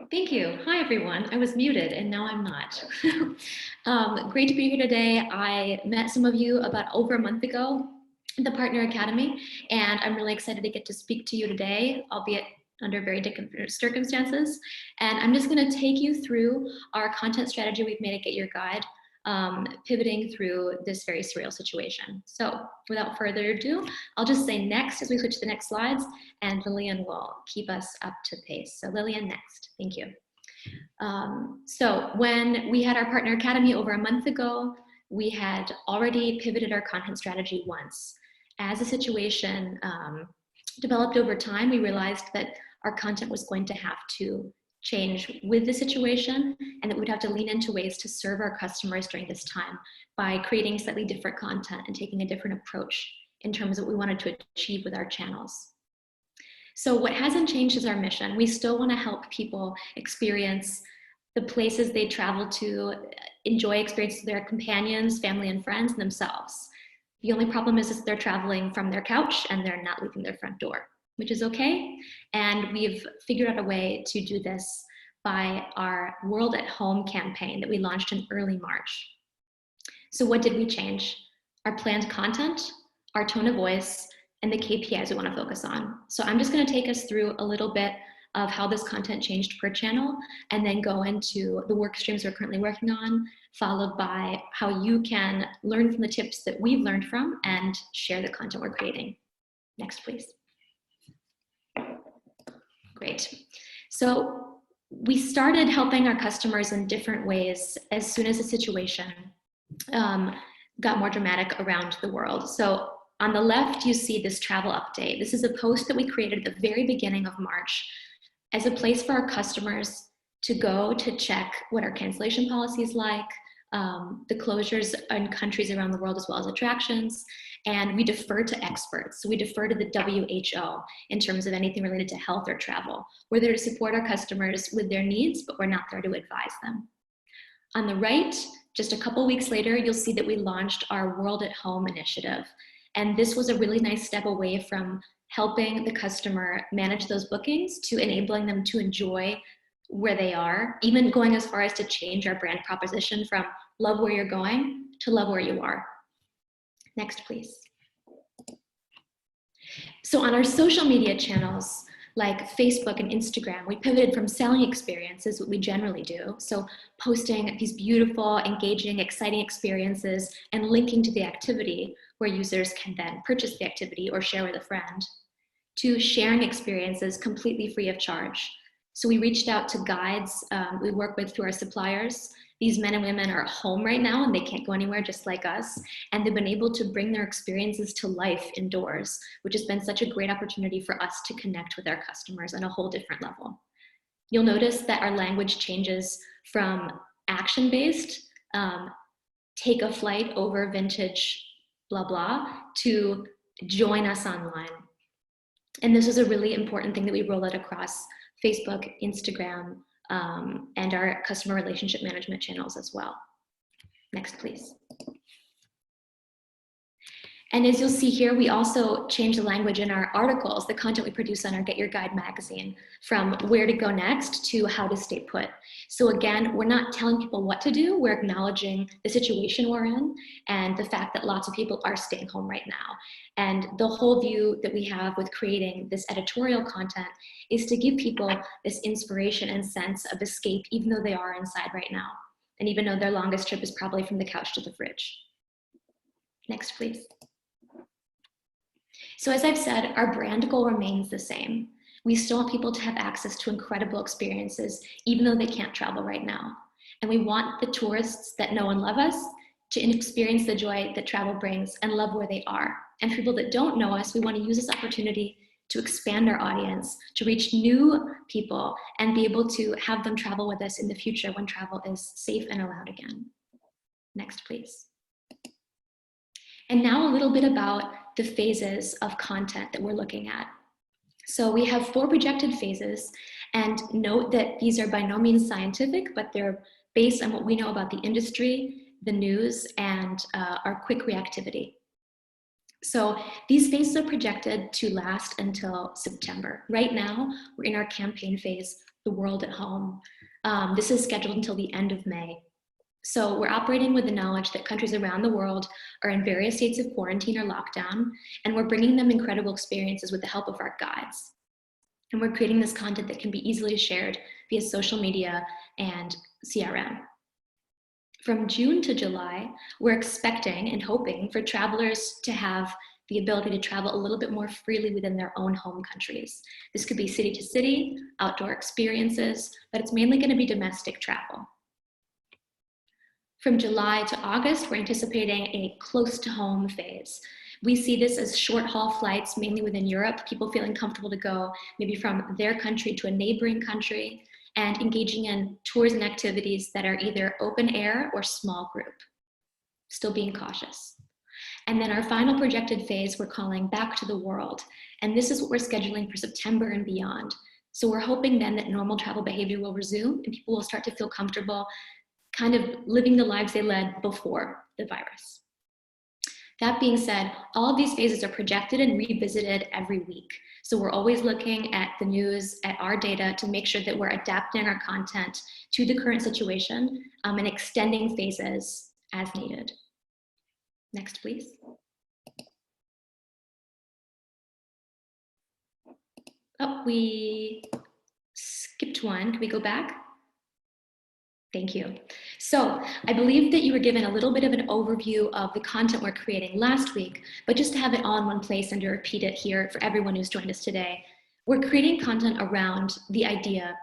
Thank you. Hi, everyone. I was muted and now I'm not. Great to be here today. I met some of you about over a month ago at the Partner Academy, and I'm really excited to get to speak to you today, albeit under very different circumstances. And I'm just going to take you through our content strategy we've made at GetYourGuide, pivoting through this very surreal situation. So without further ado, I'll just say next as we switch to the next slides, and Lillian will keep us up to pace. So Lillian, next. Thank you. So when we had our Partner Academy over a month ago, we had already pivoted our content strategy once. As the situation developed over time, we realized that our content was going to have to change with the situation, and that we'd have to lean into ways to serve our customers during this time by creating slightly different content and taking a different approach in terms of what we wanted to achieve with our channels. So what hasn't changed is our mission. We still want to help people experience the places they travel to, enjoy experiences with their companions, family and friends, and themselves. The only problem is they're traveling from their couch and they're not leaving their front door, which is okay. And we've figured out a way to do this by our World at Home campaign that we launched in early March. So what did we change? Our planned content, our tone of voice, and the KPIs we want to focus on. So I'm just going to take us through a little bit of how this content changed per channel, and then go into the work streams we're currently working on, followed by how you can learn from the tips that we've learned from and share the content we're creating. Next, please. Great. So we started helping our customers in different ways as soon as the situation got more dramatic around the world. So on the left, you see this travel update. This is a post that we created at the very beginning of March as a place for our customers to go to check what our cancellation policy is like, the closures in countries around the world, as well as attractions. And we defer to experts. So we defer to the WHO in terms of anything related to health or travel. We're there to support our customers with their needs, but we're not there to advise them. On the right, just a couple weeks later, you'll see that we launched our World at Home initiative. And this was a really nice step away from helping the customer manage those bookings to enabling them to enjoy where they are, even going as far as to change our brand proposition from love where you're going to love where you are. Next, please. So on our social media channels, like Facebook and Instagram, we pivoted from selling experiences, what we generally do, so posting these beautiful, engaging, exciting experiences and linking to the activity where users can then purchase the activity or share with a friend, to sharing experiences completely free of charge. So we reached out to guides we work with through our suppliers. These men and women are home right now and they can't go anywhere, just like us. And they've been able to bring their experiences to life indoors, which has been such a great opportunity for us to connect with our customers on a whole different level. You'll notice that our language changes from action-based, take a flight over vintage, blah, blah, to join us online. And this is a really important thing that we roll out across Facebook, Instagram, and our customer relationship management channels as well. Next, please. And as you'll see here, we also change the language in our articles, the content we produce on our Get Your Guide magazine, from where to go next to how to stay put. So again, we're not telling people what to do, we're acknowledging the situation we're in and the fact that lots of people are staying home right now. And the whole view that we have with creating this editorial content is to give people this inspiration and sense of escape, even though they are inside right now. And even though their longest trip is probably from the couch to the fridge. Next, please. So as I've said, our brand goal remains the same. We still want people to have access to incredible experiences, even though they can't travel right now. And we want the tourists that know and love us to experience the joy that travel brings and love where they are. And for people that don't know us, we want to use this opportunity to expand our audience, to reach new people and be able to have them travel with us in the future when travel is safe and allowed again. Next, please. And now a little bit about the phases of content that we're looking at. So we have 4 projected phases, and note that these are by no means scientific, but they're based on what we know about the industry, the news, and our quick reactivity. So these phases are projected to last until September. Right now, we're in our campaign phase the world at home. This is scheduled until the end of May. So we're operating with the knowledge that countries around the world are in various states of quarantine or lockdown, and we're bringing them incredible experiences with the help of our guides. And we're creating this content that can be easily shared via social media and CRM. From June to July, we're expecting and hoping for travelers to have the ability to travel a little bit more freely within their own home countries. This could be city to city, outdoor experiences, but it's mainly going to be domestic travel. From July to August, we're anticipating a close to home phase. We see this as short haul flights, mainly within Europe, people feeling comfortable to go maybe from their country to a neighboring country, and engaging in tours and activities that are either open air or small group, still being cautious. And then our final projected phase we're calling Back to the World. And this is what we're scheduling for September and beyond. So we're hoping then that normal travel behavior will resume and people will start to feel comfortable kind of living the lives they led before the virus. That being said, all of these phases are projected and revisited every week. So we're always looking at the news, at our data to make sure that we're adapting our content to the current situation and extending phases as needed. Next, please. Oh, we skipped one. Can we go back? Thank you. So I believe that you were given a little bit of an overview of the content we're creating last week, but just to have it all in one place and to repeat it here for everyone who's joined us today, we're creating content around the idea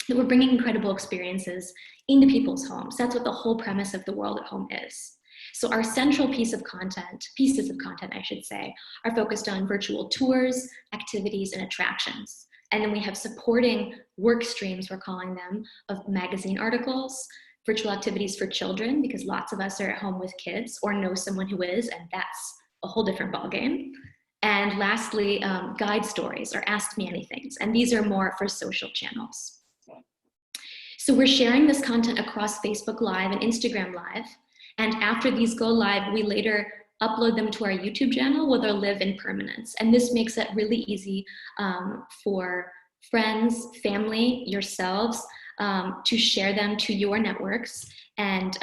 that we're bringing incredible experiences into people's homes. That's what the whole premise of the world at home is. So our central pieces of content, I should say, are focused on virtual tours, activities, and attractions. And then we have supporting work streams, we're calling them, of magazine articles, virtual activities for children, because lots of us are at home with kids or know someone who is, and that's a whole different ballgame. And lastly, guide stories or Ask Me Anythings. And these are more for social channels. So we're sharing this content across Facebook Live and Instagram Live. And after these go live, we later upload them to our YouTube channel where they'll live in permanence. And this makes it really easy for friends, family, yourselves to share them to your networks and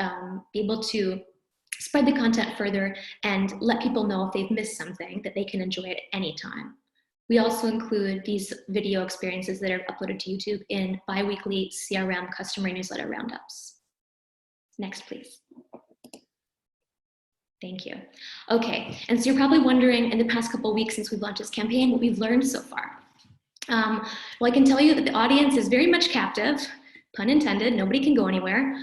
be able to spread the content further and let people know if they've missed something that they can enjoy it at any time. We also include these video experiences that are uploaded to YouTube in bi-weekly CRM customer newsletter roundups. Next, please. Thank you. Okay, and so you're probably wondering in the past couple of weeks since we've launched this campaign, what we've learned so far. Well, I can tell you that the audience is very much captive, pun intended, nobody can go anywhere,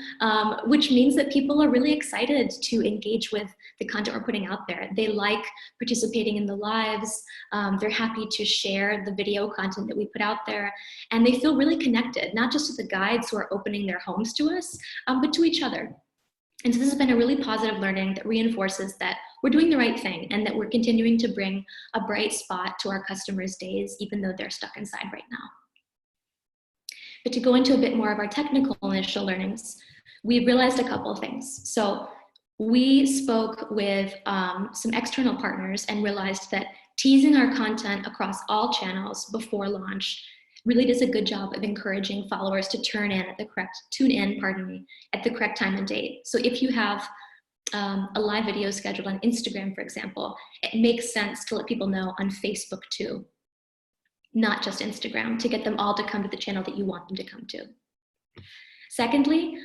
which means that people are really excited to engage with the content we're putting out there. They like participating in the lives, they're happy to share the video content that we put out there, and they feel really connected, not just to the guides who are opening their homes to us, but to each other. And so this has been a really positive learning that reinforces that we're doing the right thing and that we're continuing to bring a bright spot to our customers' days, even though they're stuck inside right now. But to go into a bit more of our technical initial learnings, we realized a couple of things. So we spoke with some external partners and realized that teasing our content across all channels before launch really does a good job of encouraging followers to tune in at the correct time and date. So if you have a live video scheduled on Instagram, for example, it makes sense to let people know on Facebook too, not just Instagram, to get them all to come to the channel that you want them to come to. Secondly,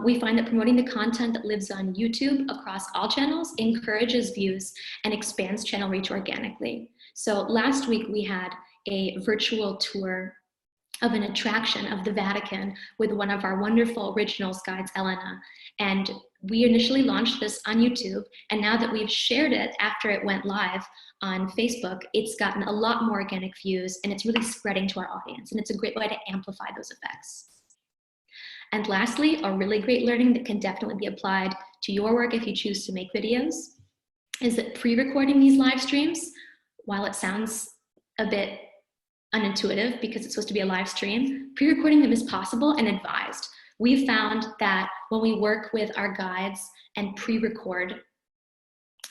we find that promoting the content that lives on YouTube across all channels encourages views and expands channel reach organically. So last week we had a virtual tour of an attraction of the Vatican with one of our wonderful originals guides, Elena. And we initially launched this on YouTube, and now that we've shared it after it went live on Facebook, it's gotten a lot more organic views and it's really spreading to our audience, and it's a great way to amplify those effects. And lastly, a really great learning that can definitely be applied to your work if you choose to make videos is that pre-recording these live streams, while it sounds a bit unintuitive because it's supposed to be a live stream, pre-recording them is possible and advised. We've found that when we work with our guides and pre-record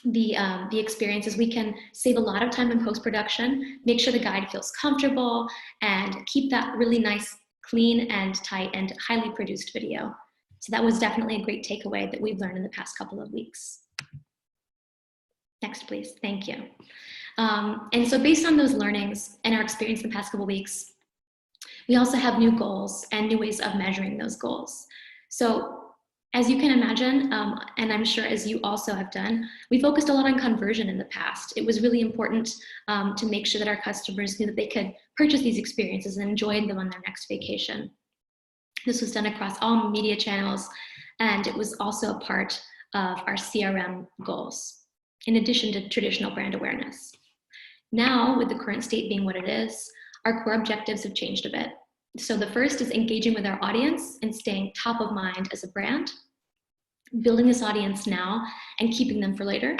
the experiences, we can save a lot of time in post-production, make sure the guide feels comfortable, and keep that really nice, clean and tight and highly produced video. So that was definitely a great takeaway that we've learned in the past couple of weeks. Next, please. Thank you. And so based on those learnings and our experience in the past couple of weeks, we also have new goals and new ways of measuring those goals. So as you can imagine, and I'm sure as you also have done, we focused a lot on conversion in the past. It was really important to make sure that our customers knew that they could purchase these experiences and enjoy them on their next vacation. This was done across all media channels, and it was also a part of our CRM goals, in addition to traditional brand awareness. Now, with the current state being what it is, our core objectives have changed a bit. So the first is engaging with our audience and staying top of mind as a brand, building this audience now and keeping them for later.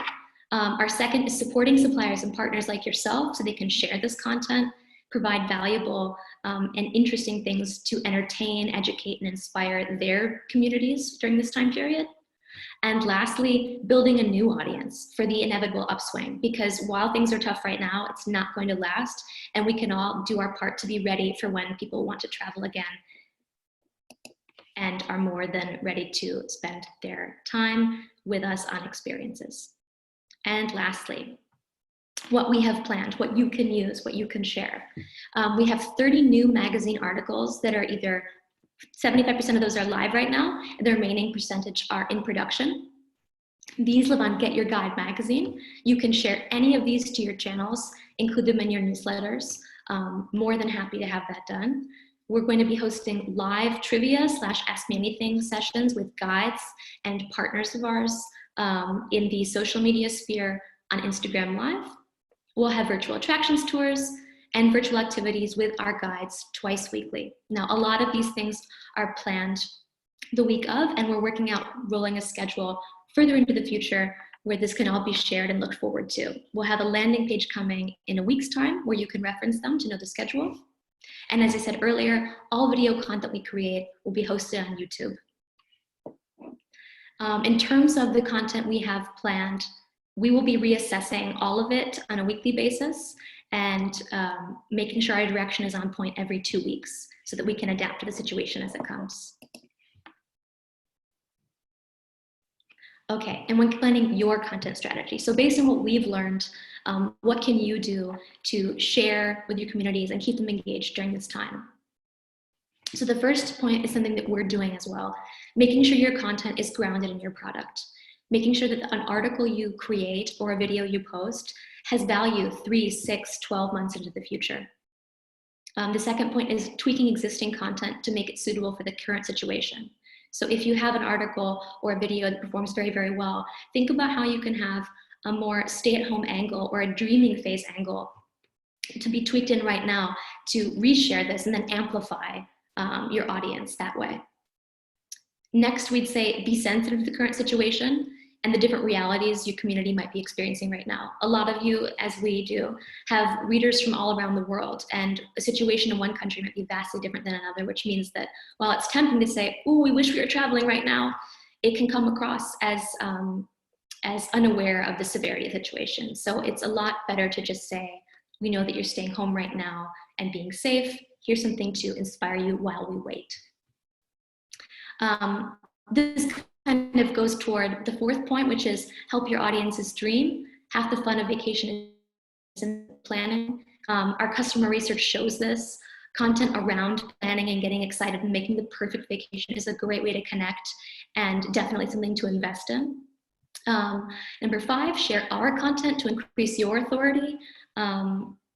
Our second is supporting suppliers and partners like yourself so they can share this content, provide valuable and interesting things to entertain, educate, and inspire their communities during this time period. And lastly, building a new audience for the inevitable upswing, because while things are tough right now, it's not going to last, and we can all do our part to be ready for when people want to travel again and are more than ready to spend their time with us on experiences. And lastly, what we have planned, what you can use, what you can share. We have 30 new magazine articles that are either 75% of those are live right now, and the remaining percentage are in production. These live on Get Your Guide magazine. You can share any of these to your channels, include them in your newsletters. More than happy to have that done. We're going to be hosting live trivia / Ask Me Anything sessions with guides and partners of ours in the social media sphere on Instagram Live. We'll have virtual attractions tours and virtual activities with our guides twice weekly. Now, a lot of these things are planned the week of, and we're working out rolling a schedule further into the future where this can all be shared and looked forward to. We'll have a landing page coming in a week's time where you can reference them to know the schedule. And as I said earlier, all video content we create will be hosted on YouTube. In terms of the content we have planned, we will be reassessing all of it on a weekly basis and making sure our direction is on point every 2 weeks so that we can adapt to the situation as it comes. Okay, and when planning your content strategy, so based on what we've learned, what can you do to share with your communities and keep them engaged during this time? So the first point is something that we're doing as well, making sure your content is grounded in your product, making sure that an article you create or a video you post has value 3, 6, 12 months into the future. The second point is tweaking existing content to make it suitable for the current situation. So if you have an article or a video that performs very, very well, think about how you can have a more stay-at-home angle or a dreaming phase angle to be tweaked in right now to reshare this and then amplify your audience that way. Next, we'd say be sensitive to the current situation and the different realities your community might be experiencing right now. A lot of you, as we do, have readers from all around the world, and a situation in one country might be vastly different than another, which means that while it's tempting to say, oh, we wish we were traveling right now, it can come across as unaware of the severity of the situation. So it's a lot better to just say, we know that you're staying home right now and being safe. Here's something to inspire you while we wait. This kind of goes toward the fourth point, which is help your audiences dream. Half the fun of vacation is in planning. Our customer research shows this. Content around planning and getting excited and making the perfect vacation is a great way to connect and definitely something to invest in. Number 5, share our content to increase your authority.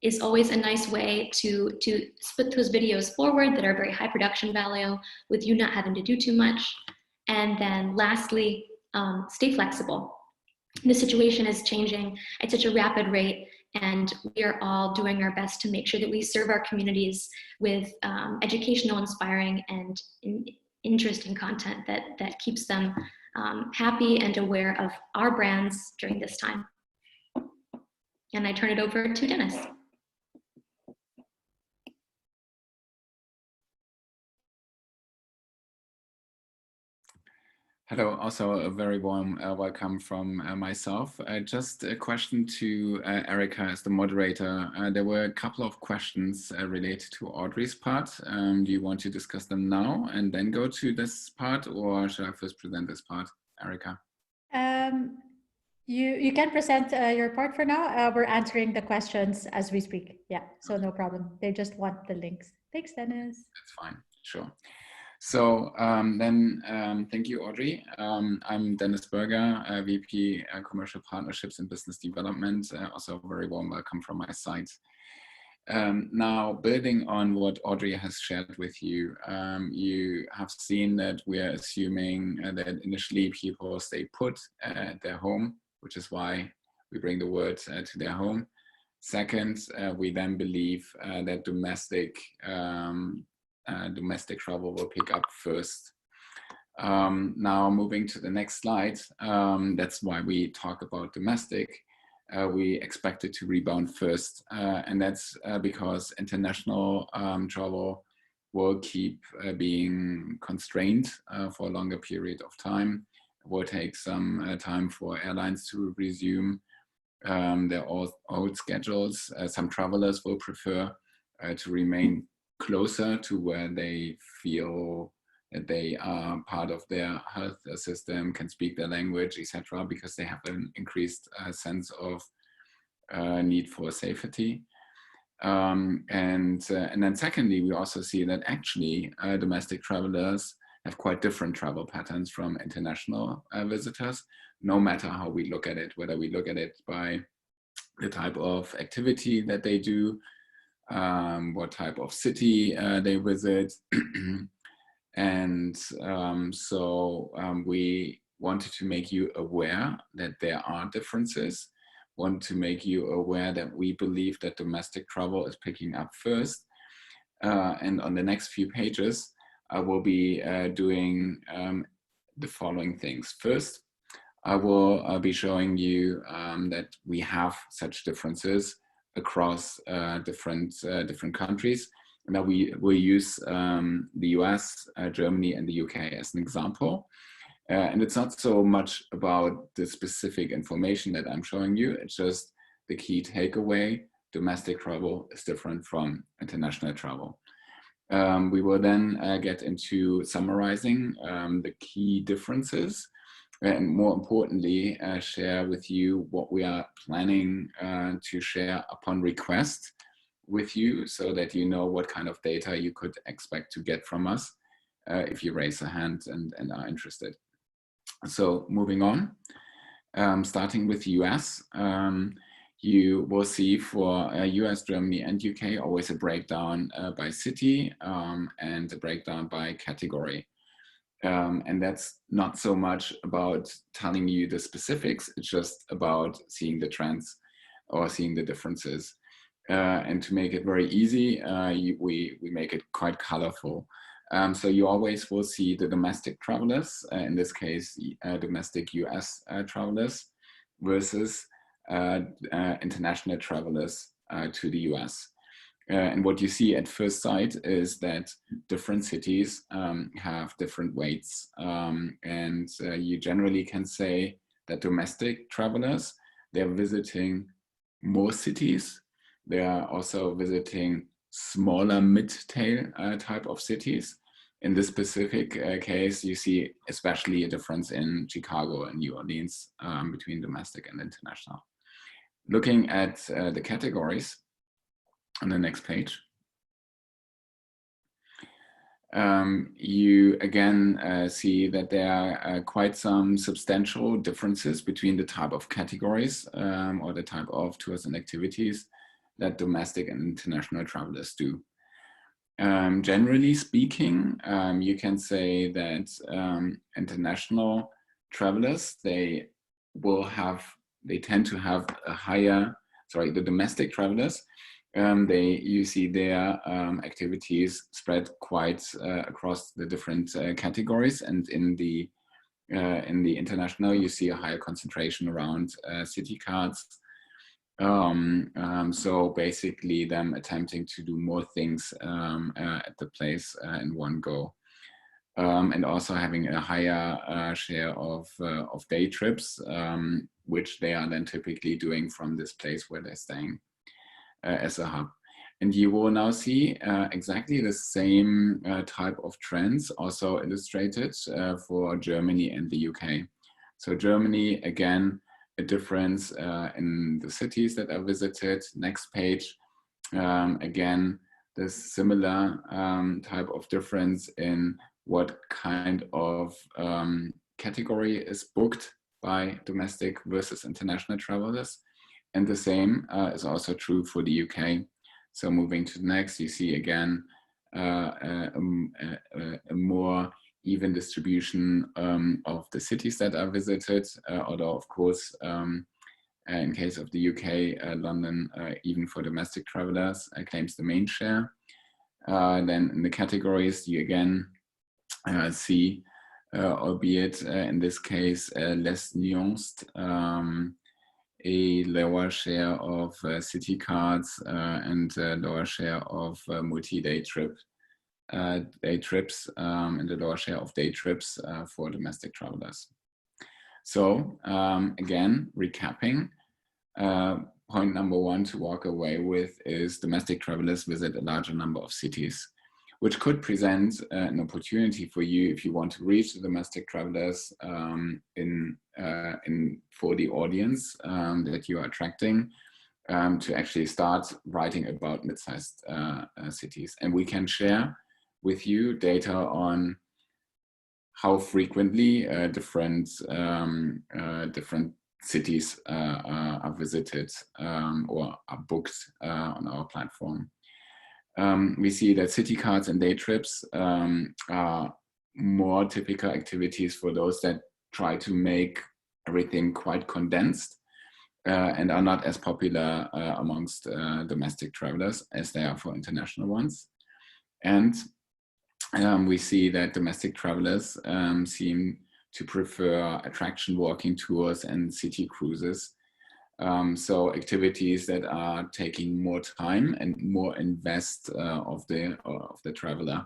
Is always a nice way to split those videos forward that are very high production value with you not having to do too much. And then lastly, stay flexible. The situation is changing at such a rapid rate, and we are all doing our best to make sure that we serve our communities with educational, inspiring, and interesting content that keeps them happy and aware of our brands during this time. And I turn it over to Dennis. Hello, also a very warm welcome from myself. Just a question to Erica as the moderator. There were a couple of questions related to Audrey's part. Do you want to discuss them now and then go to this part, or should I first present this part, Erica? You can present your part for now. We're answering the questions as we speak. Yeah, so no problem. They just want the links. Thanks, Dennis. That's fine, sure. So thank you, Audrey. I'm Denis Burger, VP Commercial Partnerships and Business Development. Also a very warm welcome from my side. Now, building on what Audrey has shared with you, you have seen that we are assuming that initially people stay put at their home, which is why we bring the word to their home. Second, we then believe that domestic travel will pick up first. Now moving to the next slide, that's why we talk about domestic. We expect it to rebound first, and that's because international travel will keep being constrained for a longer period of time. It will take some time for airlines to resume their old schedules. Some travelers will prefer to remain closer to where they feel that they are part of their health system, can speak their language, etc., because they have an increased sense of need for safety. And then secondly, we also see that actually domestic travelers have quite different travel patterns from international visitors, no matter how we look at it, whether we look at it by the type of activity that they do, what type of city they visit. And so we wanted to make you aware that there are differences, want to make you aware that we believe that domestic travel is picking up first. And on the next few pages, I will be doing the following things. First, I will be showing you that we have such differences across different countries, and that we will use the US, Germany, and the UK as an example. And it's not so much about the specific information that I'm showing you, it's just the key takeaway. Domestic travel is different from international travel. We will then get into summarizing the key differences, and more importantly, share with you what we are planning to share upon request with you, so that you know what kind of data you could expect to get from us if you raise a hand and are interested. So moving on, starting with US, you will see for US, Germany, and UK always a breakdown by city and a breakdown by category. And that's not so much about telling you the specifics, it's just about seeing the trends or seeing the differences. And to make it very easy, we make it quite colorful. So you always will see the domestic travelers, in this case, domestic US travelers versus international travelers to the US. And what you see at first sight is that different cities have different weights. And you generally can say that domestic travelers, they're visiting more cities. They are also visiting smaller mid-tail type of cities. In this specific case, you see especially a difference in Chicago and New Orleans between domestic and international. Looking at the categories on the next page, you again see that there are quite some substantial differences between the type of categories or the type of tours and activities that domestic and international travelers do. Generally speaking, you can say that international travelers, they tend to have a higher, the domestic travelers, you see their activities spread quite across the different categories, and in the international, you see a higher concentration around city cards. So basically them attempting to do more things at the place in one go. and also having a higher share of day trips, which they are then typically doing from this place where they're staying as a hub. And you will now see exactly the same type of trends also illustrated for Germany and the UK. So Germany, again, a difference in the cities that are visited. Next page, again, this similar type of difference in what kind of category is booked by domestic versus international travelers. And the same is also true for the UK. So moving to the next, you see again a more even distribution of the cities that are visited, although of course in case of the UK, London, even for domestic travelers, claims the main share. Then in the categories, you again see, albeit in this case less nuanced, a lower share of city cards and a lower share of multi-day trips, and a lower share of day trips for domestic travelers. So again, recapping, point number one to walk away with is domestic travelers visit a larger number of cities, which could present an opportunity for you if you want to reach the domestic travelers for the audience that you are attracting, to actually start writing about mid-sized cities. And we can share with you data on how frequently different cities are visited or are booked on our platform. We see that city cards and day trips are more typical activities for those that try to make everything quite condensed and are not as popular amongst domestic travelers as they are for international ones. And we see that domestic travelers seem to prefer attraction walking tours and city cruises. So activities that are taking more time and more invest of the traveler.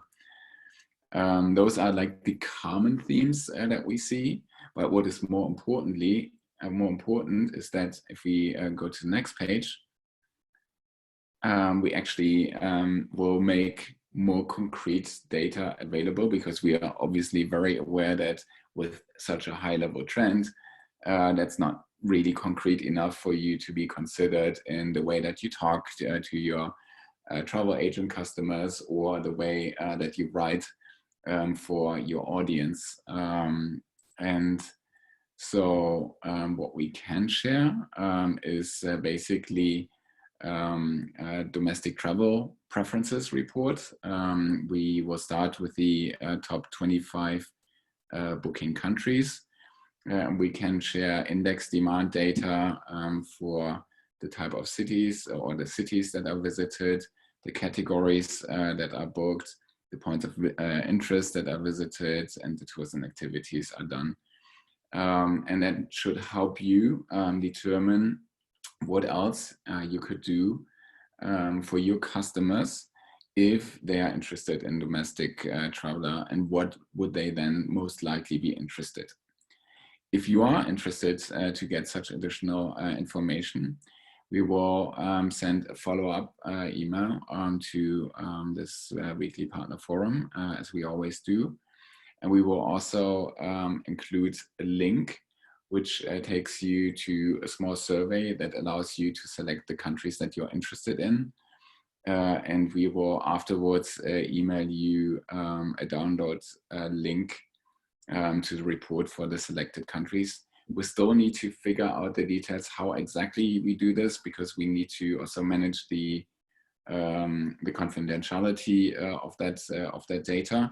Those are like the common themes that we see. But what is more important is that if we go to the next page, we actually will make more concrete data available, because we are obviously very aware that with such a high level trend, that's not really concrete enough for you to be considered in the way that you talk to your travel agent customers, or the way that you write for your audience. And so what we can share is basically a domestic travel preferences report. We will start with the top 25 booking countries. We can share index demand data for the type of cities, or the cities that are visited, the categories that are booked, the points of interest that are visited, and the tours and activities are done. And that should help you determine what else you could do for your customers if they are interested in domestic traveler, and what would they then most likely be interested. If you are interested to get such additional information, we will send a follow-up email to this weekly partner forum, as we always do. And we will also include a link which takes you to a small survey that allows you to select the countries that you're interested in. And we will afterwards email you a download link to the report for the selected countries. We still need to figure out the details how exactly we do this, because we need to also manage the confidentiality of that data.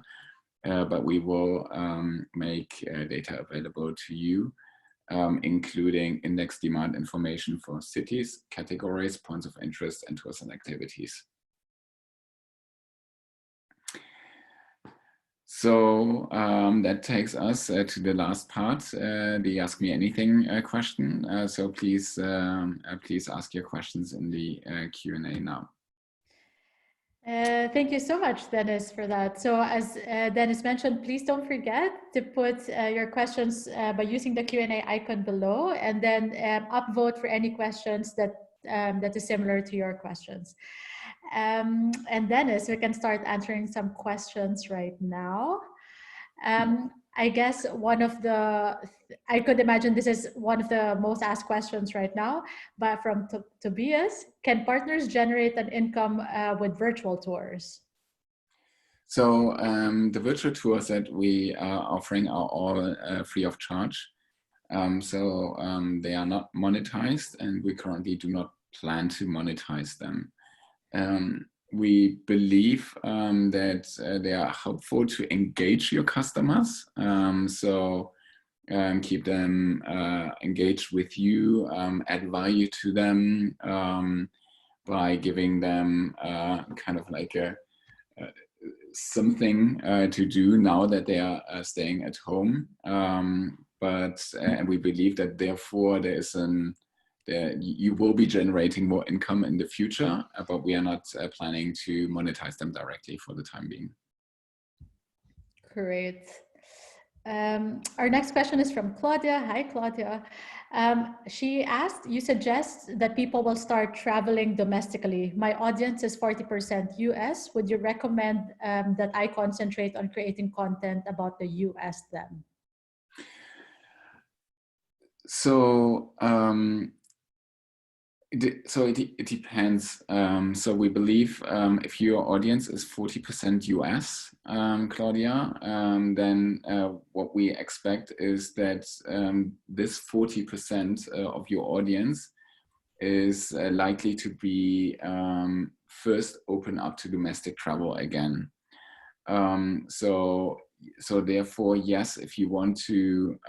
But we will make data available to you, including index demand information for cities, categories, points of interest, and tours and activities. So that takes us to the last part, the Ask Me Anything question. So please ask your questions in the Q&A now. Thank you so much, Dennis, for that. So as Dennis mentioned, please don't forget to put your questions by using the Q&A icon below, and then upvote for any questions that that is similar to your questions. And Dennis, we can start answering some questions right now. I guess I could imagine this is one of the most asked questions right now, but from Tobias, can partners generate an income with virtual tours? So the virtual tours that we are offering are all free of charge. They are not monetized, and we currently do not plan to monetize them. We believe that they are helpful to engage your customers. Keep them engaged with you, add value to them by giving them kind of like something to do now that they are staying at home. And we believe that therefore you will be generating more income in the future, but we are not planning to monetize them directly for the time being. Great. Our next question is from Claudia. Hi, Claudia. She asked, you suggest that people will start traveling domestically. My audience is 40% US. Would you recommend that I concentrate on creating content about the US then? So it depends. So we believe if your audience is 40% US, Claudia, then what we expect is that this 40% of your audience is likely to be first open up to domestic travel again. So therefore, yes, if you want to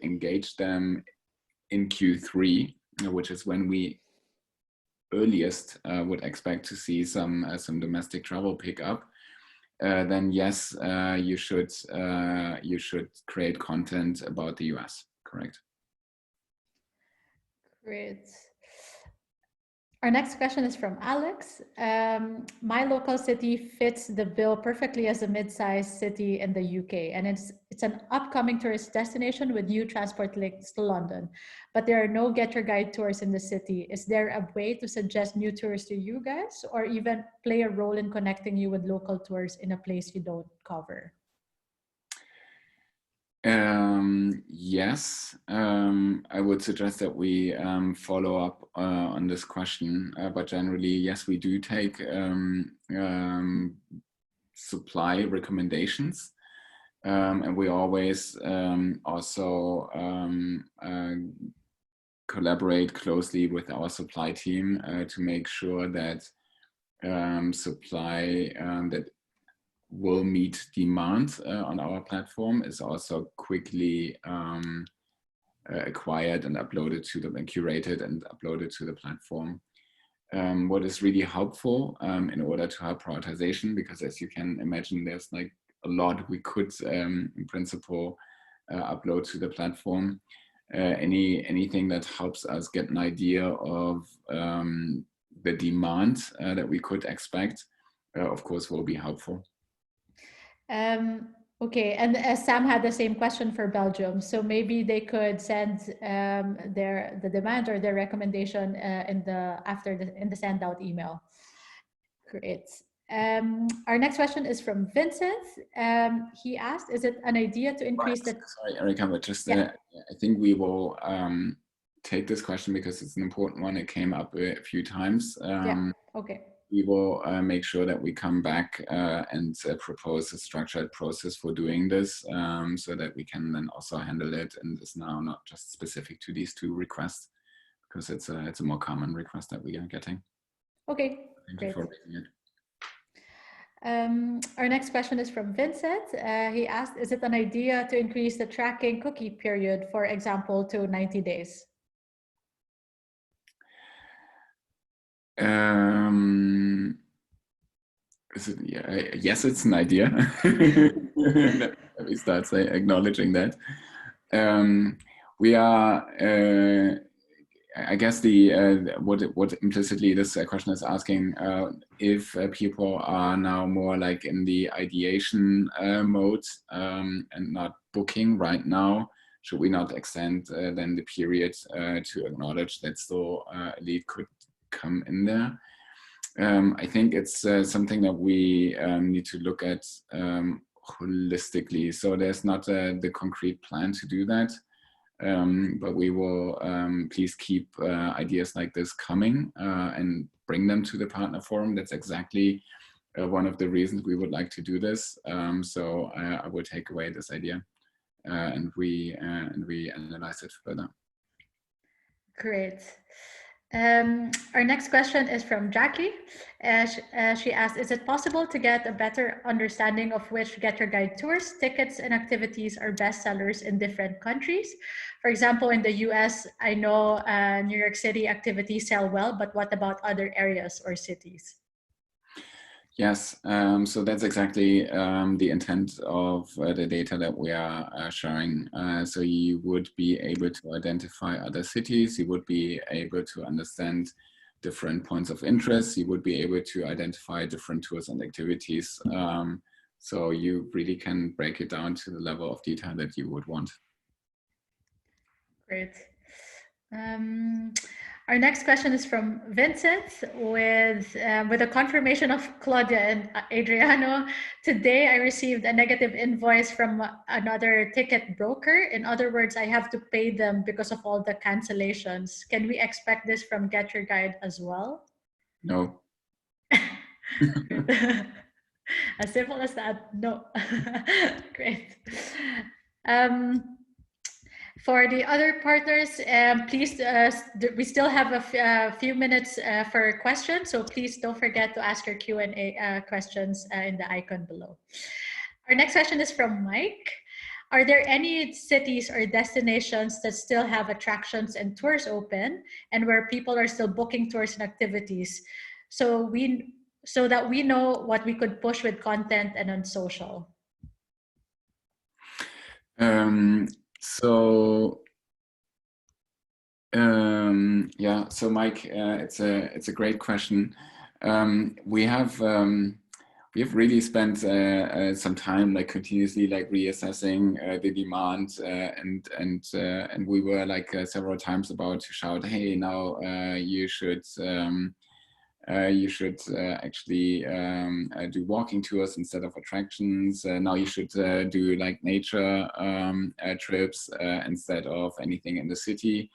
engage them in Q3, which is when we earliest would expect to see some domestic travel pick up, then yes, you should create content about the US. Correct. Great. Our next question is from Alex. My local city fits the bill perfectly as a mid-sized city in the UK, and it's an upcoming tourist destination with new transport links to London, but there are no GetYourGuide tours in the city. Is there a way to suggest new tours to you guys, or even play a role in connecting you with local tours in a place you don't cover? Yes, I would suggest that we follow up on this question, but generally, yes, we do take supply recommendations, and we always also collaborate closely with our supply team to make sure that supply that will meet demand on our platform is also quickly acquired and uploaded to and curated and uploaded to the platform. What is really helpful in order to have prioritization, because as you can imagine, there's like a lot we could in principle upload to the platform. Anything that helps us get an idea of the demand that we could expect, of course, will be helpful. Okay, and Sam had the same question for Belgium, so maybe they could send the demand or their recommendation in the send out email. Great. Our next question is from Vincent. He asked, is it an idea to increase the... Sorry, Erica, but just I think we will take this question because it's an important one. It came up a few times. Yeah, okay. We will make sure that we come back and propose a structured process for doing this so that we can then also handle it. And it's now not just specific to these two requests, because it's a more common request that we are getting. Okay, Thank great. you for raising it. Our next question is from Vincent. He asked, is it an idea to increase the tracking cookie period, for example, to 90 days? Yes, it's an idea. Let me start acknowledging that. We are, I guess what implicitly this question is asking, if people are now more like in the ideation mode and not booking right now, should we not extend then the period to acknowledge that still a lead could come in there? I think it's something that we need to look at holistically. So there's not the concrete plan to do that. But we will please keep ideas like this coming and bring them to the partner forum. That's exactly one of the reasons we would like to do this. So I will take away this idea and we analyze it further. Great. Our next question is from Jackie. She asked, is it possible to get a better understanding of which Get Your Guide tours, tickets, and activities are best sellers in different countries? For example, in the US, I know New York City activities sell well, but what about other areas or cities? Yes, so that's exactly the intent of the data that we are sharing. So you would be able to identify other cities, you would be able to understand different points of interest, you would be able to identify different tours and activities. So you really can break it down to the level of detail that you would want. Great. Our next question is from Vincent with a confirmation of Claudia and Adriano. Today, I received a negative invoice from another ticket broker. In other words, I have to pay them because of all the cancellations. Can we expect this from Get Your Guide as well? No. As simple as that, no. Great. For the other partners, please, we still have a few minutes for questions, so please don't forget to ask your Q&A questions in the icon below. Our next question is from Mike. Are there any cities or destinations that still have attractions and tours open and where people are still booking tours and activities so that we know what we could push with content and on social? Yeah, so Mike, it's a great question. We have really spent some time like continuously like reassessing the demand and we were like several times about to shout, hey, now you should actually do walking tours instead of attractions. Now you should do like nature trips instead of anything in the city.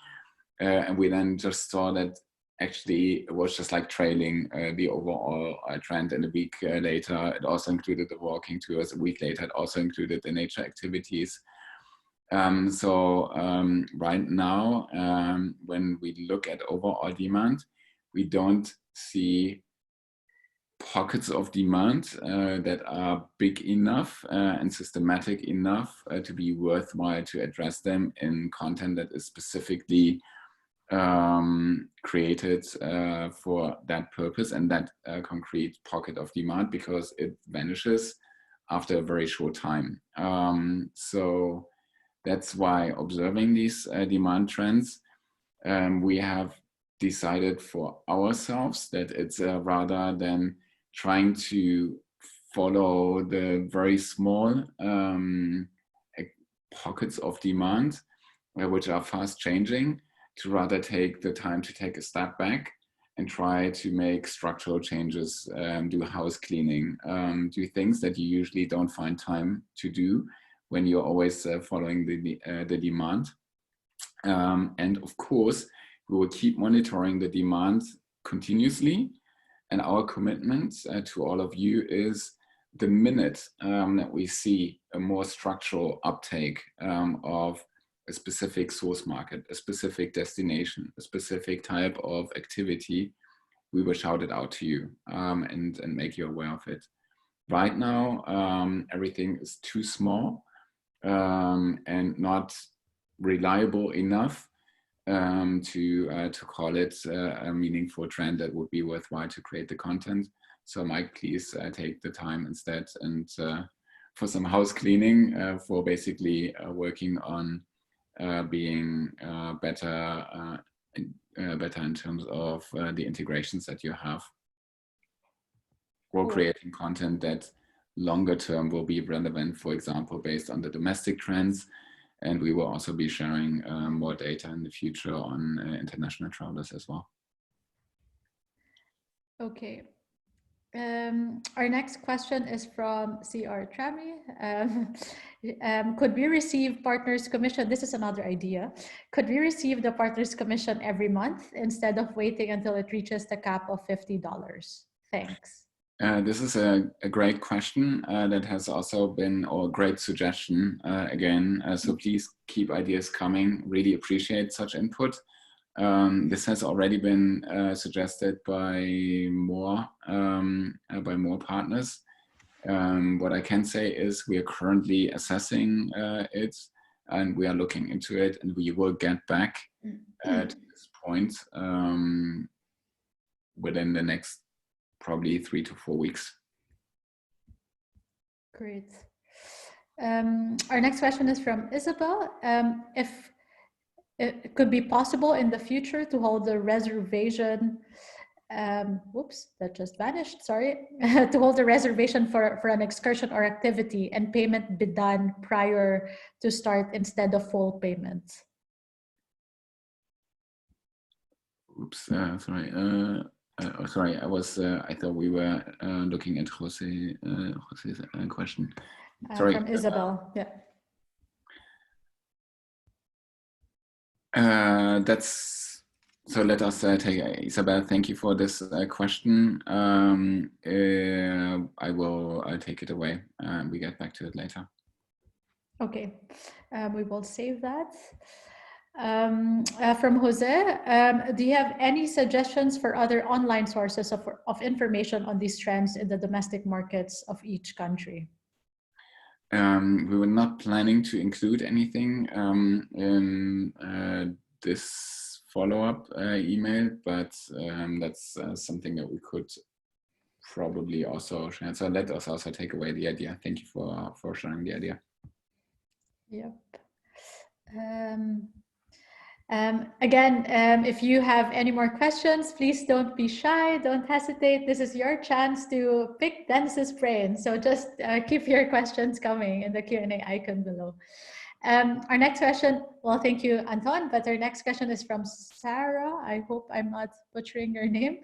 And we then just saw that actually it was just like trailing the overall trend. And a week later, it also included the walking tours. A week later, it also included the nature activities. Right now, when we look at overall demand, we don't see pockets of demand that are big enough and systematic enough to be worthwhile to address them in content that is specifically created for that purpose and that concrete pocket of demand, because it vanishes after a very short time. So that's why observing these demand trends, we have decided for ourselves that it's rather than trying to follow the very small pockets of demand, which are fast changing, to rather take the time to take a step back and try to make structural changes, do house cleaning, do things that you usually don't find time to do when you're always following the demand. And of course, we will keep monitoring the demand continuously. And our commitment to all of you is the minute that we see a more structural uptake of a specific source market, a specific destination, a specific type of activity, we will shout it out to you and make you aware of it. Right now, everything is too small and not reliable enough to call it a meaningful trend that would be worthwhile to create the content. So Mike, please take the time instead and for some house cleaning, for basically working on being better better in terms of the integrations that you have. Or Cool. creating content that longer term will be relevant, for example, based on the domestic trends. And we will also be sharing more data in the future on international travelers as well. Okay. Our next question is from CR Trami. Could we receive partners commission? This is another idea. Could we receive the partners commission every month instead of waiting until it reaches the cap of $50? Thanks. This is a great question that has also been, or a great suggestion again. So please keep ideas coming. Really appreciate such input. This has already been suggested by more partners. What I can say is we are currently assessing it, and we are looking into it, and we will get back to this point within the next probably 3 to 4 weeks. Great. Our next question is from Isabel. If it could be possible in the future to hold a reservation, whoops, that just vanished, sorry, to hold a reservation for an excursion or activity and payment be done prior to start instead of full payment. Oops, sorry. Sorry, I thought we were looking at Jose's question. Sorry. From Isabel, yeah. So let us take Isabel. Thank you for this question. I'll take it away and we get back to it later. Okay, we will save that. From Jose, do you have any suggestions for other online sources of information on these trends in the domestic markets of each country? We were not planning to include anything in this follow-up email, but that's something that we could probably also share. So let us also take away the idea. Thank you for sharing the idea. Yep. Again, if you have any more questions, please don't be shy, don't hesitate. This is your chance to pick Denis's brain. So just keep your questions coming in the Q&A icon below. Our next question, well, thank you, Anton, but our next question is from Sarah. I hope I'm not butchering your name.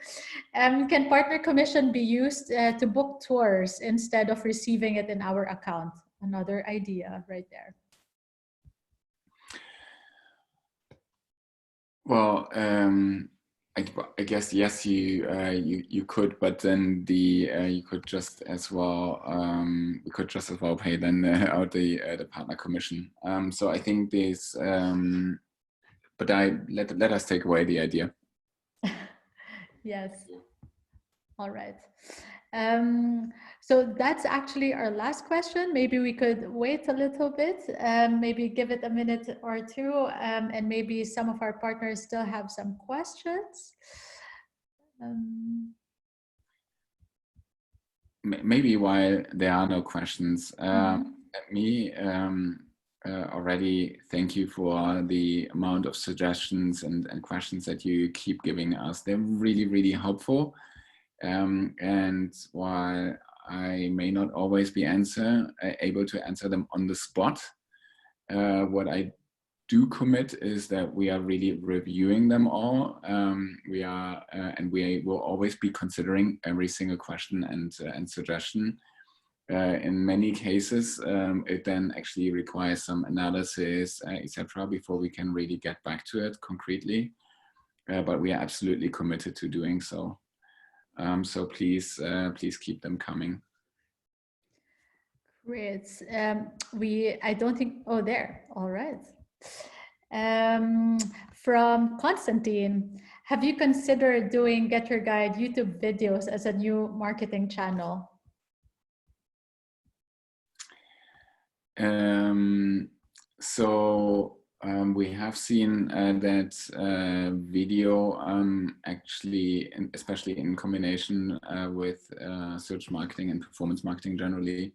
Can partner commission be used to book tours instead of receiving it in our account? Another idea right there. Well, I guess yes, you could, but then you could just as well pay then out the partner commission. So I think this, but let us take away the idea. Yes. All right. So that's actually our last question. Maybe we could wait a little bit, maybe give it a minute or two, and maybe some of our partners still have some questions. Maybe while there are no questions, let me already thank you for the amount of suggestions and questions that you keep giving us. They're really, really helpful. And while I may not always be able to answer them on the spot, what I do commit is that we are really reviewing them all. And we will always be considering every single question and suggestion. In many cases, it then actually requires some analysis, etc., before we can really get back to it concretely. But we are absolutely committed to doing so. So please keep them coming. Great. I don't think, oh, there, all right. From Constantine, have you considered doing Get Your Guide YouTube videos as a new marketing channel? We have seen that video actually, especially in combination with search marketing and performance marketing generally,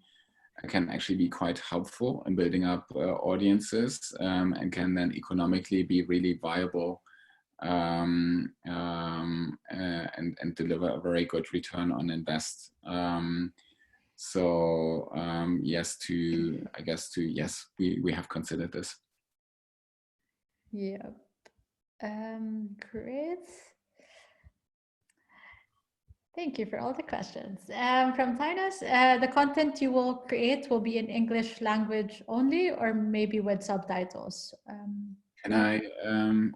can actually be quite helpful in building up audiences and can then economically be really viable and deliver a very good return on invest. Yes, yes, we have considered this. Yeah. Great. Thank you for all the questions. From Tinus, the content you will create will be in English language only, or maybe with subtitles? Can I,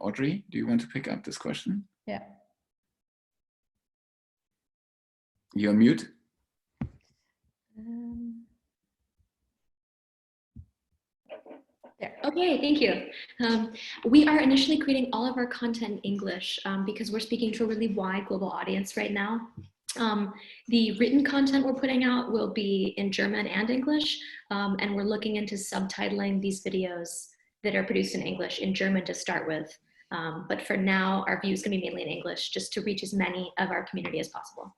Audrey, do you want to pick up this question? Yeah. You're mute. There. Okay, thank you. We are initially creating all of our content in English because we're speaking to a really wide global audience right now. The written content we're putting out will be in German and English, and we're looking into subtitling these videos that are produced in English in German to start with. But for now, our view is going to be mainly in English, just to reach as many of our community as possible.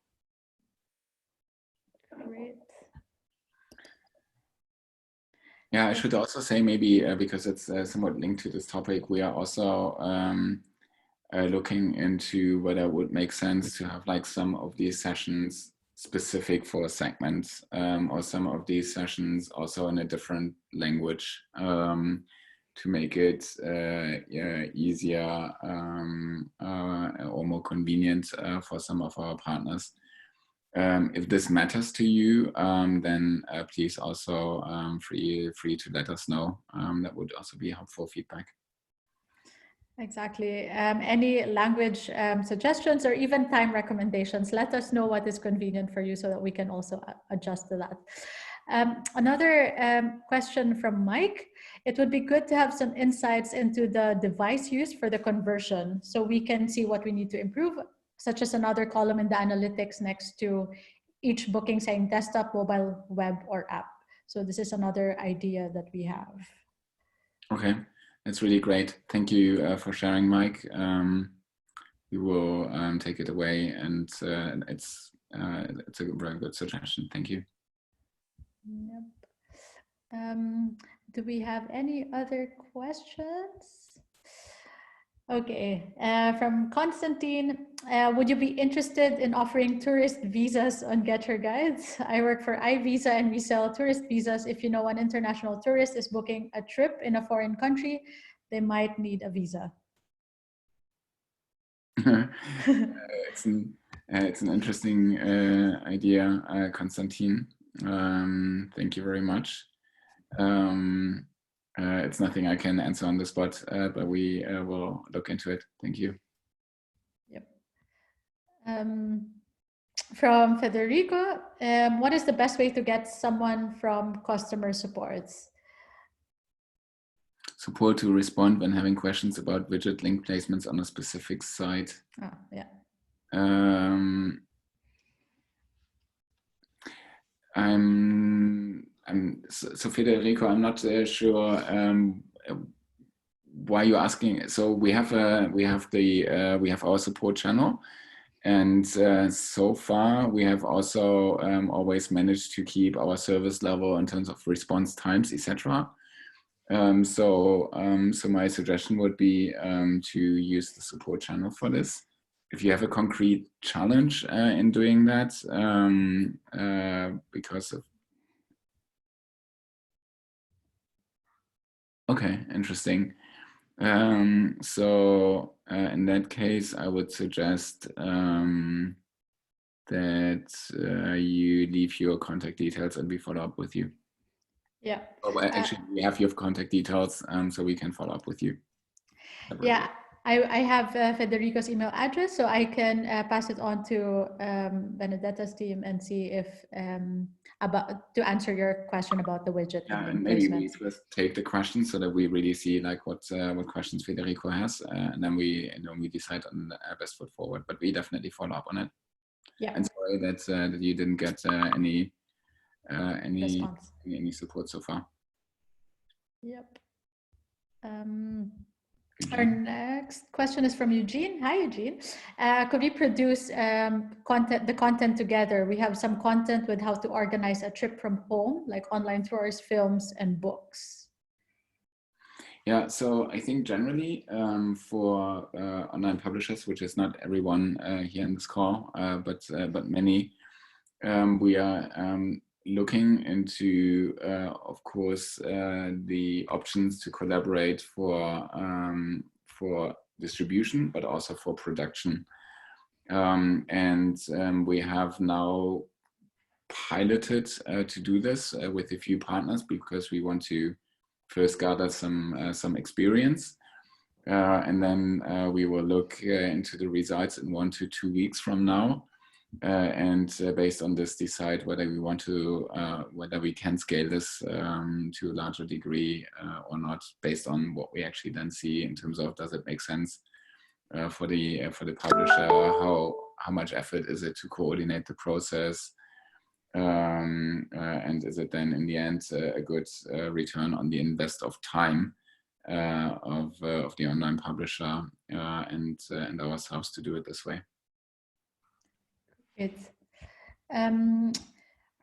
Great. Yeah, I should also say maybe because it's somewhat linked to this topic, we are also looking into whether it would make sense to have like some of these sessions specific for a segment, or some of these sessions also in a different language, to make it easier or more convenient for some of our partners. If this matters to you, then please also free to let us know. That would also be helpful feedback. Exactly. Any language suggestions or even time recommendations, let us know what is convenient for you so that we can also adjust to that. Another question from Mike. It would be good to have some insights into the device used for the conversion so we can see what we need to improve, such as another column in the analytics next to each booking saying desktop, mobile, web, or app. So this is another idea that we have. Okay. That's really great. Thank you for sharing, Mike. We will take it away, and it's a very good suggestion. Thank you. Yep. Do we have any other questions? Okay, from Constantine, would you be interested in offering tourist visas on GetYourGuide? I work for iVisa and we sell tourist visas. If you know an international tourist is booking a trip in a foreign country, they might need a visa. It's an interesting idea, Constantine. Thank you very much. It's nothing I can answer on the spot, but we will look into it. Thank you. Yep. From Federico, what is the best way to get someone from customer support? Support to respond when having questions about widget link placements on a specific site. Oh, yeah. So Federico, I'm not sure why you're asking. So we have our support channel, and so far we have also always managed to keep our service level in terms of response times, etc. So my suggestion would be to use the support channel for this. If you have a concrete challenge in doing that, because of... Okay, interesting. So in that case, I would suggest that you leave your contact details and we follow up with you. Yeah. Oh, actually, we have your contact details, so we can follow up with you. Yeah, I have Federico's email address, so I can pass it on to Benedetta's team and see if to answer your question about the widget. Yeah, and maybe we first take the questions so that we really see like what questions Federico has, and then we decide on the best foot forward. But we definitely follow up on it. Yeah. And sorry that you didn't get any support so far. Yep. Our next question is from Eugene. Hi, Eugene. Could we produce the content together? We have some content with how to organize a trip from home, like online tours, films, and books. Yeah, so I think generally for online publishers, which is not everyone here in this call, but many, we are looking into, of course, the options to collaborate for distribution, but also for production. We have now piloted to do this with a few partners because we want to first gather some experience, and then we will look into the results in 1 to 2 weeks from now, and based on this decide whether we want to whether we can scale this to a larger degree or not, based on what we actually then see in terms of does it make sense for the publisher, how much effort is it to coordinate the process, and is it then in the end a good return on the invest of time of the online publisher and ourselves to do it this way. Good.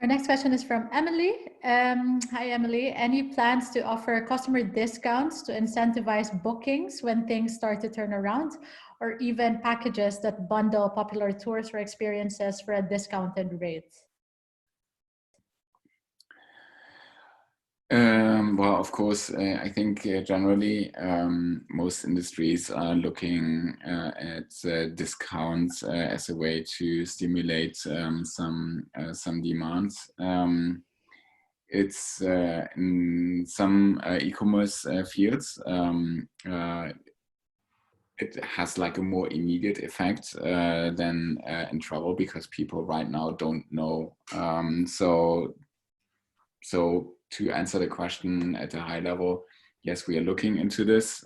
Our next question is from Emily. Hi, Emily. Any plans to offer customer discounts to incentivize bookings when things start to turn around, or even packages that bundle popular tours or experiences for a discounted rate? Well, of course, I think generally most industries are looking at discounts as a way to stimulate some demands. It's in some e-commerce fields, it has like a more immediate effect than in travel, because people right now don't know. So to answer the question at a high level, yes, we are looking into this.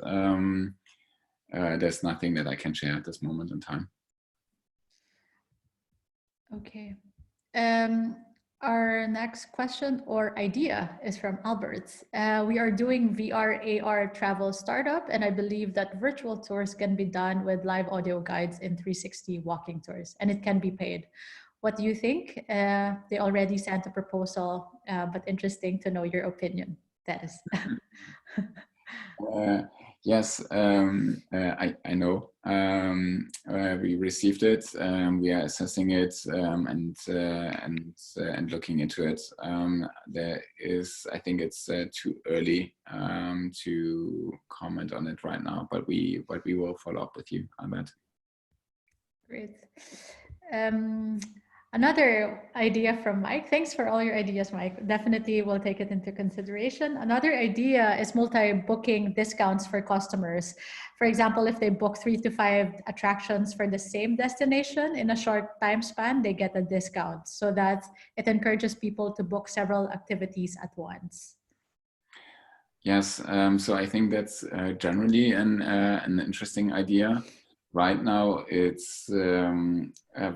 There's nothing that I can share at this moment in time. Okay. Our next question or idea is from Albert. We are doing VR, AR travel startup, and I believe that virtual tours can be done with live audio guides in 360 walking tours, and it can be paid. What do you think? They already sent a proposal, but interesting to know your opinion, Dennis. Yes, I know. We received it. We are assessing it and looking into it. There is, I think it's too early to comment on it right now, but we will follow up with you on that. Great. Another idea from Mike. Thanks for all your ideas, Mike. Definitely will take it into consideration. Another idea is multi-booking discounts for customers. For example, if they book 3 to 5 attractions for the same destination in a short time span, they get a discount, so that it encourages people to book several activities at once. Yes, so I think that's generally an interesting idea. Right now, it's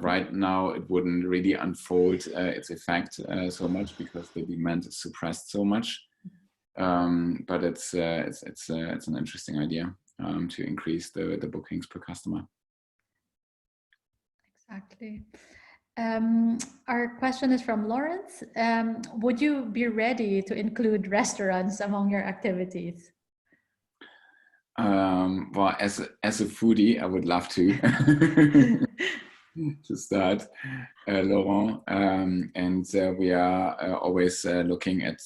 right now it wouldn't really unfold its effect so much because the demand is suppressed so much. But it's an interesting idea to increase the bookings per customer. Exactly. Our question is from Lawrence. Would you be ready to include restaurants among your activities? Well, as a foodie, I would love to to start, Laurent, and we are always looking at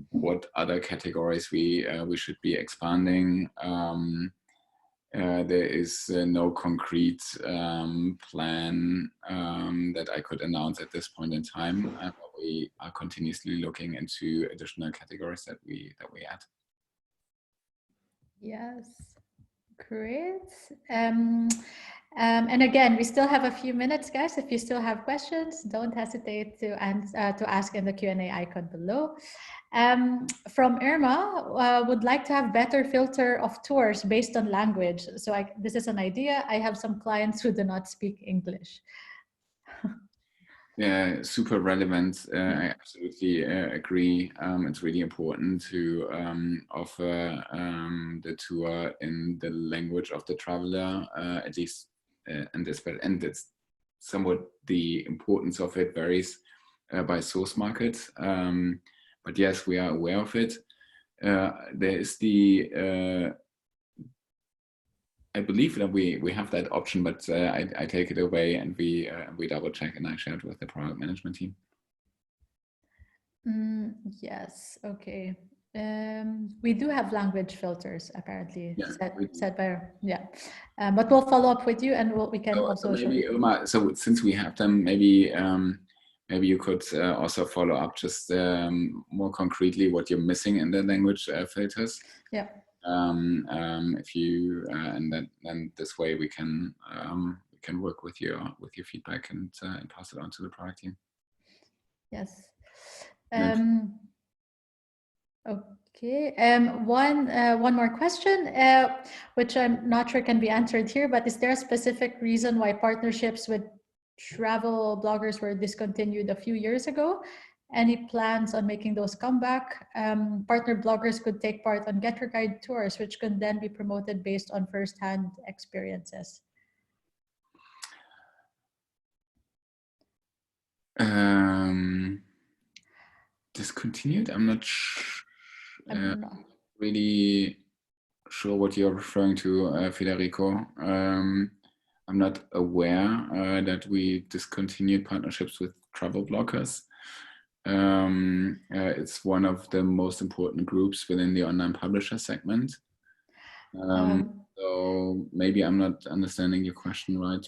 what other categories we should be expanding. There is no concrete plan that I could announce at this point in time. We are continuously looking into additional categories that we add. Yes, great. And again, we still have a few minutes, guys. If you still have questions, don't hesitate to ask in the Q&A icon below. From Irma, would like to have better filter of tours based on language. So this is an idea. I have some clients who do not speak English. Yeah, super relevant. I absolutely agree. It's really important to offer the tour in the language of the traveler, at least, and it's somewhat the importance of it varies by source market. But yes, we are aware of it. there is the I believe that we have that option, but I take it away and we double check and I share it with the product management team. Yes. Okay. We do have language filters apparently, set by but we'll follow up with you, and we can also maybe Irma, so since we have them, maybe maybe you could also follow up just more concretely what you're missing in the language filters. Yeah. If you and then this way we can work with your feedback and pass it on to the product team. Yes. Okay. One more question, which I'm not sure can be answered here, but is there a specific reason why partnerships with travel bloggers were discontinued a few years ago? Any plans on making those come back? Partner bloggers could take part on GetYourGuide tours, which can then be promoted based on first-hand experiences. Discontinued? I'm not really sure what you're referring to, Federico. I'm not aware that we discontinued partnerships with travel bloggers. It's one of the most important groups within the online publisher segment. So maybe I'm not understanding your question right.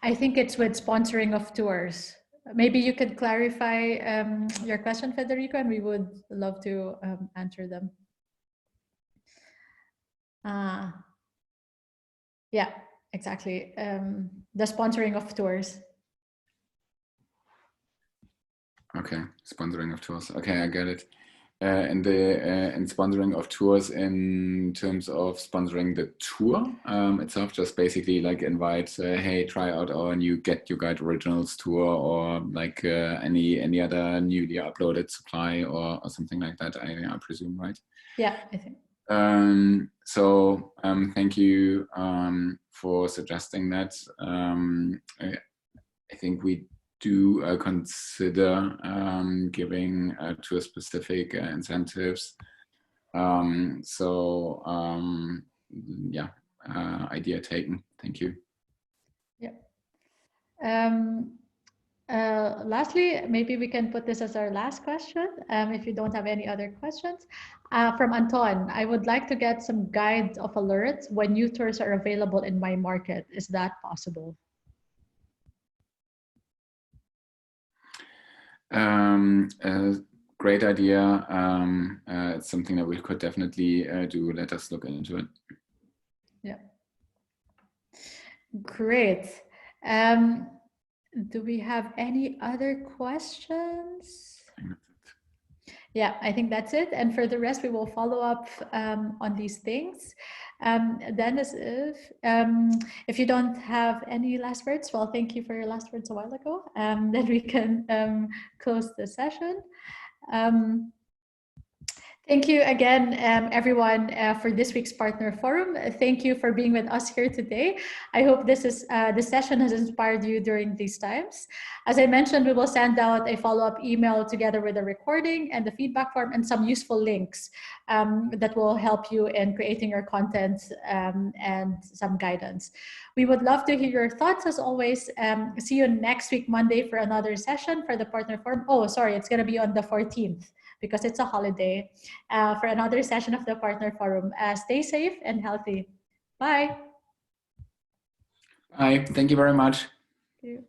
I think it's with sponsoring of tours. Maybe you could clarify your question, Federico, and we would love to answer them. Yeah, exactly. The sponsoring of tours. Okay, sponsoring of tours. Okay, I get it. And sponsoring of tours in terms of sponsoring the tour itself, just basically like invite, hey, try out our new GetYourGuide Originals tour, or like any other newly uploaded supply or something like that, I presume, right? Yeah, I think. So thank you for suggesting that. I think we do consider giving tour specific incentives. So yeah, idea taken. Thank you. Yeah. Lastly, maybe we can put this as our last question, if you don't have any other questions. From Anton, I would like to get some guides of alerts when new tours are available in my market. Is that possible? Great idea. It's something that we could definitely do. Let us look into it. Yeah. Great. Do we have any other questions? Yeah, I think that's it. And for the rest, we will follow up on these things. Dennis, if you don't have any last words, well, thank you for your last words a while ago. Then we can close the session. Thank you again, everyone, for this week's Partner Forum. Thank you for being with us here today. I hope this session has inspired you during these times. As I mentioned, we will send out a follow-up email together with the recording and the feedback form and some useful links that will help you in creating your content and some guidance. We would love to hear your thoughts as always. See you next week, Monday, for another session for the Partner Forum. Oh, sorry, it's going to be on the 14th. Because it's a holiday, for another session of the Partner Forum. Stay safe and healthy. Bye. Bye. Thank you very much. Thank you.